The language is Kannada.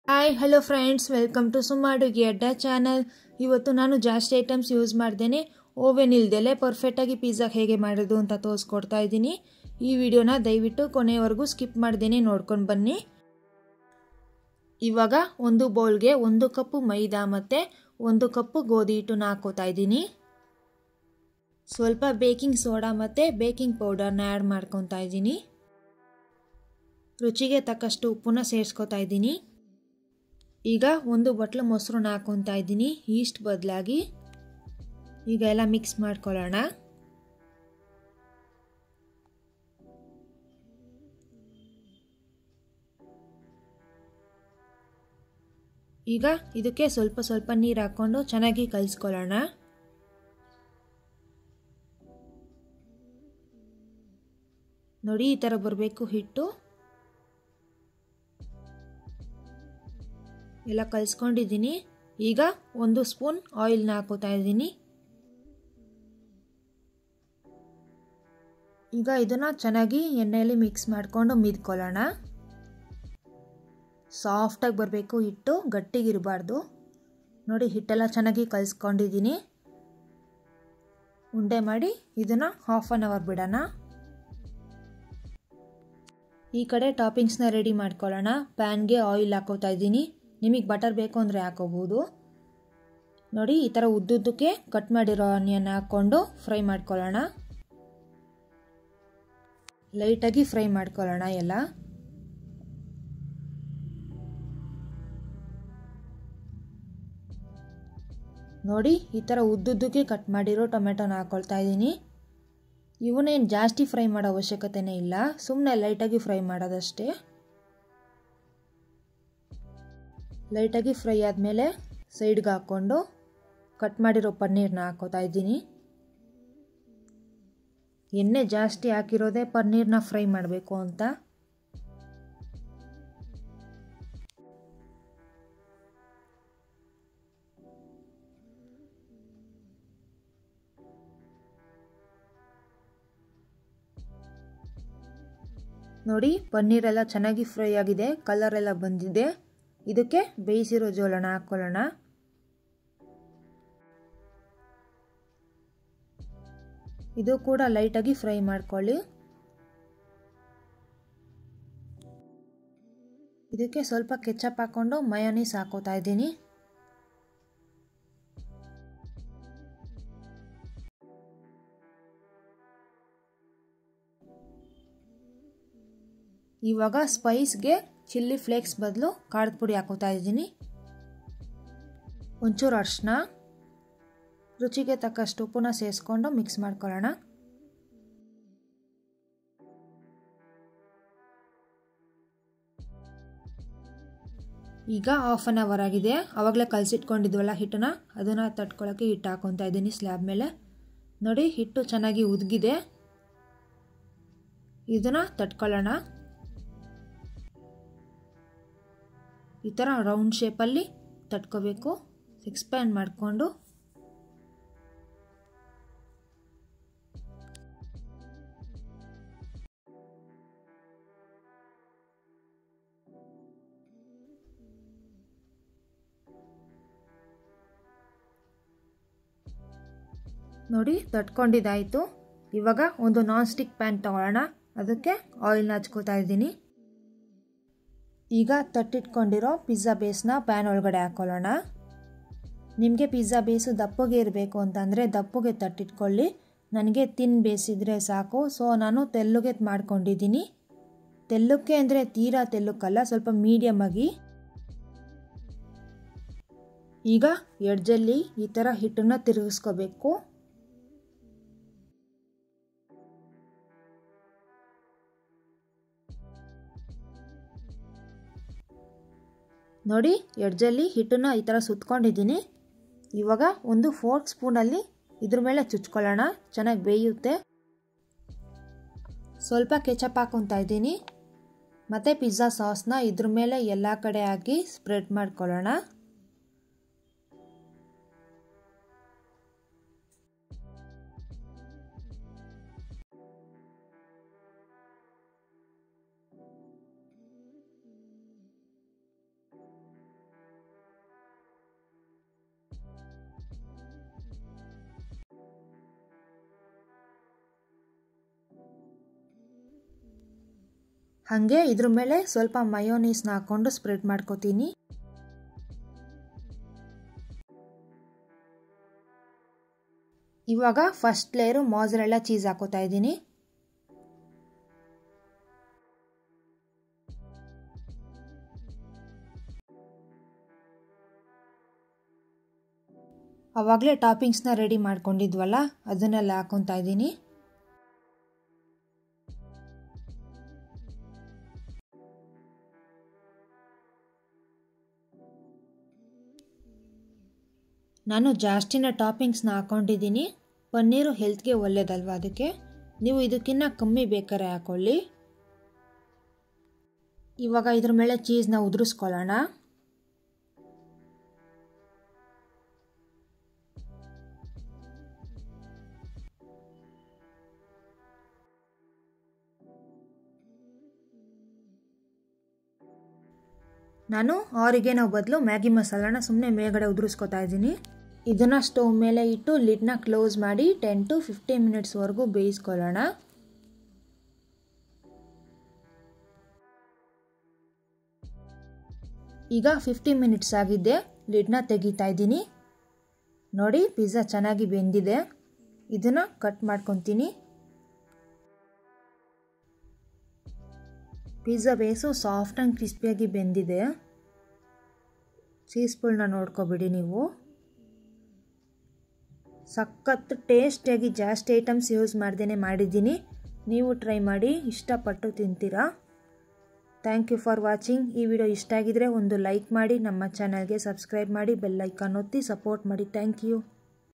Hi hello friends, welcome to ಸುಮ್ಮ ಅಡುಗೆ ಅಡ್ಡ ಚಾನಲ್. ಇವತ್ತು ನಾನು ಜಾಸ್ತಿ ಐಟಮ್ಸ್ ಯೂಸ್ ಮಾಡ್ದೇನೆ ಓವೆನ್ ಇಲ್ದೆಲೆ ಪರ್ಫೆಕ್ಟಾಗಿ ಪಿಜ್ಜಾ ಹೇಗೆ ಮಾಡೋದು ಅಂತ ತೋರಿಸ್ಕೊಡ್ತಾ ಇದ್ದೀನಿ. ಈ ವಿಡಿಯೋನ ದಯವಿಟ್ಟು ಕೊನೆಯವರೆಗೂ ಸ್ಕಿಪ್ ಮಾಡ್ದೇನೆ ನೋಡ್ಕೊಂಡು ಬನ್ನಿ. ಇವಾಗ ಒಂದು ಬೌಲ್ಗೆ 1 ಕಪ್ ಮೈದಾ ಮತ್ತು 1 ಕಪ್ ಗೋಧಿ ಹಿಟ್ಟನ್ನ ಹಾಕೋತಾ ಇದ್ದೀನಿ. ಸ್ವಲ್ಪ ಬೇಕಿಂಗ್ ಸೋಡಾ ಮತ್ತು ಬೇಕಿಂಗ್ ಪೌಡರ್ನ ಆ್ಯಡ್ ಮಾಡ್ಕೊತಾ ಇದ್ದೀನಿ. ರುಚಿಗೆ ತಕ್ಕಷ್ಟು ಉಪ್ಪನ್ನ ಸೇರಿಸ್ಕೊತಾ ಇದ್ದೀನಿ. ಈಗ 1 ಬಟ್ಲು ಮೊಸರನ್ನ ಹಾಕೊತಾ ಇದ್ದೀನಿ ಈಸ್ಟ್ ಬದಲಾಗಿ. ಈಗ ಎಲ್ಲ ಮಿಕ್ಸ್ ಮಾಡ್ಕೊಳ್ಳೋಣ. ಈಗ ಇದಕ್ಕೆ ಸ್ವಲ್ಪ ಸ್ವಲ್ಪ ನೀರು ಹಾಕ್ಕೊಂಡು ಚೆನ್ನಾಗಿ ಕಲಿಸ್ಕೊಳ್ಳೋಣ. ನೋಡಿ, ಈ ಥರ ಬರಬೇಕು ಹಿಟ್ಟು. ಎಲ್ಲ ಕಲಿಸ್ಕೊಂಡಿದ್ದೀನಿ. ಈಗ 1 ಸ್ಪೂನ್ ಆಯಿಲ್ನ ಹಾಕೋತಾ ಇದ್ದೀನಿ. ಈಗ ಇದನ್ನು ಚೆನ್ನಾಗಿ ಎಣ್ಣೆಯಲ್ಲಿ ಮಿಕ್ಸ್ ಮಾಡಿಕೊಂಡು ಮಿದ್ಕೊಳ್ಳೋಣ. ಸಾಫ್ಟಾಗಿ ಬರಬೇಕು ಹಿಟ್ಟು, ಗಟ್ಟಿಗಿರಬಾರ್ದು. ನೋಡಿ, ಹಿಟ್ಟೆಲ್ಲ ಚೆನ್ನಾಗಿ ಕಲಿಸ್ಕೊಂಡಿದ್ದೀನಿ. ಉಂಡೆ ಮಾಡಿ ಇದನ್ನು 1/2 ಅವರ್ ಬಿಡೋಣ. ಈ ಕಡೆ ಟಾಪಿಂಗ್ಸ್ನ ರೆಡಿ ಮಾಡ್ಕೊಳ್ಳೋಣ. ಪ್ಯಾನ್ಗೆ ಆಯಿಲ್ ಹಾಕೋತಾ ಇದ್ದೀನಿ. ನಿಮಗೆ ಬಟರ್ ಬೇಕು ಅಂದರೆ ಹಾಕೋಬಹುದು. ನೋಡಿ, ಈ ಥರ ಉದ್ದುದ್ದಕ್ಕೆ ಕಟ್ ಮಾಡಿರೋ ಆನಿಯನ್ ಹಾಕ್ಕೊಂಡು ಫ್ರೈ ಮಾಡ್ಕೊಳ್ಳೋಣ. ಲೈಟಾಗಿ ಫ್ರೈ ಮಾಡ್ಕೊಳ್ಳೋಣ ಎಲ್ಲ. ನೋಡಿ, ಈ ಥರ ಉದ್ದುದ್ದಕ್ಕೆ ಕಟ್ ಮಾಡಿರೋ ಟೊಮೆಟೊನ ಹಾಕ್ಕೊಳ್ತಾ ಇದ್ದೀನಿ. ಇವನ್ನೇನು ಜಾಸ್ತಿ ಫ್ರೈ ಮಾಡೋ ಅವಶ್ಯಕತೆನೇ ಇಲ್ಲ, ಸುಮ್ಮನೆ ಲೈಟಾಗಿ ಫ್ರೈ ಮಾಡೋದಷ್ಟೇ. ಲೈಟಾಗಿ ಫ್ರೈ ಆದಮೇಲೆ ಸೈಡ್ಗೆ ಹಾಕ್ಕೊಂಡು ಕಟ್ ಮಾಡಿರೋ ಪನ್ನೀರ್ನ ಹಾಕೋತಾ ಇದ್ದೀನಿ. ಎಣ್ಣೆ ಜಾಸ್ತಿ ಹಾಕಿರೋದೇ ಪನ್ನೀರ್ನ ಫ್ರೈ ಮಾಡಬೇಕು ಅಂತ. ನೋಡಿ, ಪನ್ನೀರೆಲ್ಲ ಚೆನ್ನಾಗಿ ಫ್ರೈ ಆಗಿದೆ, ಕಲರ್ ಎಲ್ಲ ಬಂದಿದೆ. ಇದಕ್ಕೆ ಬೇಯಿಸಿರೋ ಜೋಳನ ಹಾಕ್ಕೊಳ್ಳೋಣ. ಇದು ಕೂಡ ಲೈಟಾಗಿ ಫ್ರೈ ಮಾಡ್ಕೊಳ್ಳಿ. ಇದಕ್ಕೆ ಸ್ವಲ್ಪ ಕೆಚಪ್ ಹಾಕ್ಕೊಂಡು ಮಯೋನೀಸ್ ಹಾಕೋತಾ ಇದ್ದೀನಿ. ಇವಾಗ ಸ್ಪೈಸ್ಗೆ ಚಿಲ್ಲಿ ಫ್ಲೇಕ್ಸ್ ಬದಲು ಖಾರದ ಪುಡಿ ಹಾಕೋತಾ ಇದ್ದೀನಿ. ಒಂಚೂರು ಅರಿಶಿನ, ರುಚಿಗೆ ತಕ್ಕಷ್ಟು ಉಪ್ಪನ್ನ ಸೇರಿಸ್ಕೊಂಡು ಮಿಕ್ಸ್ ಮಾಡ್ಕೊಳ್ಳೋಣ. ಈಗ 1/2 ಅವರ್ ಆಗಿದೆ. ಆವಾಗಲೇ ಕಲಸಿಟ್ಕೊಂಡಿದ್ವಲ್ಲ ಹಿಟ್ಟನ್ನ, ಅದನ್ನು ತಟ್ಕೊಳ್ಳೋಕ್ಕೆ ಹಿಟ್ಟು ಹಾಕೊತಾ ಇದ್ದೀನಿ ಸ್ಲ್ಯಾಬ್ ಮೇಲೆ. ನೋಡಿ, ಹಿಟ್ಟು ಚೆನ್ನಾಗಿ ಉದ್ಗಿದೆ. ಇದನ್ನು ತಟ್ಕೊಳ್ಳೋಣ. ಈ ಥರ ರೌಂಡ್ ಶೇಪಲ್ಲಿ ತಟ್ಕೋಬೇಕು. ಎಕ್ಸ್ಪ್ಯಾಂಡ್ ಮಾಡಿಕೊಂಡು ನೋಡಿ, ತಟ್ಕೊಂಡಿದ್ದಾಯಿತು. ಇವಾಗ ಒಂದು ನಾನ್ ಸ್ಟಿಕ್ ಪ್ಯಾನ್ ತಗೊಳ್ಳೋಣ. ಅದಕ್ಕೆ ಆಯಿಲ್ನ ಹಚ್ಕೋತಾ ಇದ್ದೀನಿ. ಈಗ ತಟ್ಟಿಟ್ಕೊಂಡಿರೋ ಪಿಜ್ಜಾ ಬೇಸ್ನ ಪ್ಯಾನ್ ಒಳಗಡೆ ಹಾಕ್ಕೊಳ್ಳೋಣ. ನಿಮಗೆ ಪಿಜ್ಜಾ ಬೇಸು ದಪ್ಪಗೆ ಇರಬೇಕು ಅಂತಂದರೆ ದಪ್ಪಗೆ ತಟ್ಟಿಟ್ಕೊಳ್ಳಿ. ನನಗೆ ತಿನ್ ಬೇಯಿಸಿದ್ರೆ ಸಾಕು, ಸೊ ನಾನು ತೆಲ್ಲಗೆ ಮಾಡ್ಕೊಂಡಿದ್ದೀನಿ. ತೆಲ್ಲಕ್ಕೆ ಅಂದರೆ ತೀರಾ ತೆಲ್ಲಕ್ಕಲ್ಲ, ಸ್ವಲ್ಪ ಮೀಡಿಯಮ್ ಆಗಿ. ಈಗ ಎಡ್ಜಲ್ಲಿ ಈ ಥರ ಹಿಟ್ಟನ್ನು ತಿರುಗಿಸ್ಕೋಬೇಕು. ನೋಡಿ, ಎಡ್ಜಲ್ಲಿ ಹಿಟ್ಟನ್ನು ಈ ಥರ ಸುತ್ಕೊಂಡಿದ್ದೀನಿ. ಇವಾಗ ಒಂದು ಫೋರ್ಕ್ ಸ್ಪೂನಲ್ಲಿ ಇದ್ರ ಮೇಲೆ ಚುಚ್ಕೊಳ್ಳೋಣ, ಚೆನ್ನಾಗಿ ಬೇಯುತ್ತೆ. ಸ್ವಲ್ಪ ಕೆಚಪ್ ಹಾಕೊತಾ ಇದ್ದೀನಿ. ಮತ್ತು ಪಿಜ್ಜಾ ಸಾಸ್ನ ಇದ್ರ ಮೇಲೆ ಎಲ್ಲ ಕಡೆ ಹಾಕಿ ಸ್ಪ್ರೆಡ್ ಮಾಡ್ಕೊಳ್ಳೋಣ. ಹಾಗೆ ಇದ್ರ ಮೇಲೆ ಸ್ವಲ್ಪ ಮಯೋನೀಸ್ನ ಹಾಕ್ಕೊಂಡು ಸ್ಪ್ರೆಡ್ ಮಾಡ್ಕೋತೀನಿ. ಇವಾಗ ಫಸ್ಟ್ ಲೇಯರು ಮೊzzarella ಚೀಸ್ ಹಾಕೋತಾ ಇದ್ದೀನಿ. ಆವಾಗಲೇ ಟಾಪಿಂಗ್ಸ್ನ ರೆಡಿ ಮಾಡ್ಕೊಂಡಿದ್ವಲ್ಲ ಅದನ್ನೆಲ್ಲ ಹಾಕೊತಾ ಇದ್ದೀನಿ. ನಾನು ಜಾಸ್ತಿನ ಟಾಪಿಂಗ್ಸ್ನ ಹಾಕೊಂಡಿದ್ದೀನಿ. ಪನ್ನೀರು ಹೆಲ್ತ್ಗೆ ಒಳ್ಳೆಯದಲ್ವ, ಅದಕ್ಕೆ ನೀವು ಇದಕ್ಕಿಂತ ಕಮ್ಮಿ ಬೇಕಾದ್ರೆ ಹಾಕೊಳ್ಳಿ. ಇವಾಗ ಇದ್ರ ಮೇಲೆ ಚೀಸ್ನ ಉದುರಿಸ್ಕೊಳ್ಳೋಣ. ನಾನು ಆರಿಗೆನೋ ಬದಲು ಮ್ಯಾಗಿ ಮಸಾಲಾನ ಸುಮ್ಮನೆ ಮೇಲ್ಗಡೆ ಉದುರಿಸ್ಕೊತಾ ಇದ್ದೀನಿ. ಇದನ್ನು ಸ್ಟವ್ ಮೇಲೆ ಇಟ್ಟು ಲಿಡ್ನ ಕ್ಲೋಸ್ ಮಾಡಿ 10 to 15 ಮಿನಿಟ್ಸ್ವರೆಗೂ ಬೇಯಿಸ್ಕೊಳ್ಳೋಣ. ಈಗ 15 ಮಿನಿಟ್ಸ್ ಆಗಿದೆ. ಲಿಡ್ನ ತೆಗಿತಾ ಇದ್ದೀನಿ. ನೋಡಿ, ಪಿಜ್ಜಾ ಚೆನ್ನಾಗಿ ಬೆಂದಿದೆ. ಇದನ್ನು ಕಟ್ ಮಾಡ್ಕೊತೀನಿ. ಪಿಜ್ಜಾ ಬೇಸು ಸಾಫ್ಟ್ ಆ್ಯಂಡ್ ಕ್ರಿಸ್ಪಿಯಾಗಿ ಬೆಂದಿದೆ. ಚೀಸ್ಫುಲ್ನ ನೋಡ್ಕೊಬಿಡಿ ನೀವು. ಸಖತ್ ಟೇಸ್ಟಿಯಾಗಿ ಜಾಸ್ತಿ ಐಟಮ್ಸ್ ಯೂಸ್ ಮಾಡ್ದೇ ಮಾಡಿದ್ದೀನಿ. ನೀವು ಟ್ರೈ ಮಾಡಿ, ಇಷ್ಟಪಟ್ಟು ತಿಂತೀರಾ. Thank you for watching. ಈ ವಿಡಿಯೋ ಇಷ್ಟ ಆಗಿದ್ರೆ ಒಂದು ಲೈಕ್ ಮಾಡಿ, ನಮ್ಮ ಚಾನಲ್ಗೆ ಸಬ್ಸ್ಕ್ರೈಬ್ ಮಾಡಿ, ಬೆಲ್ ಐಕಾನ್ ಒತ್ತಿ ಸಪೋರ್ಟ್ ಮಾಡಿ. Thank you.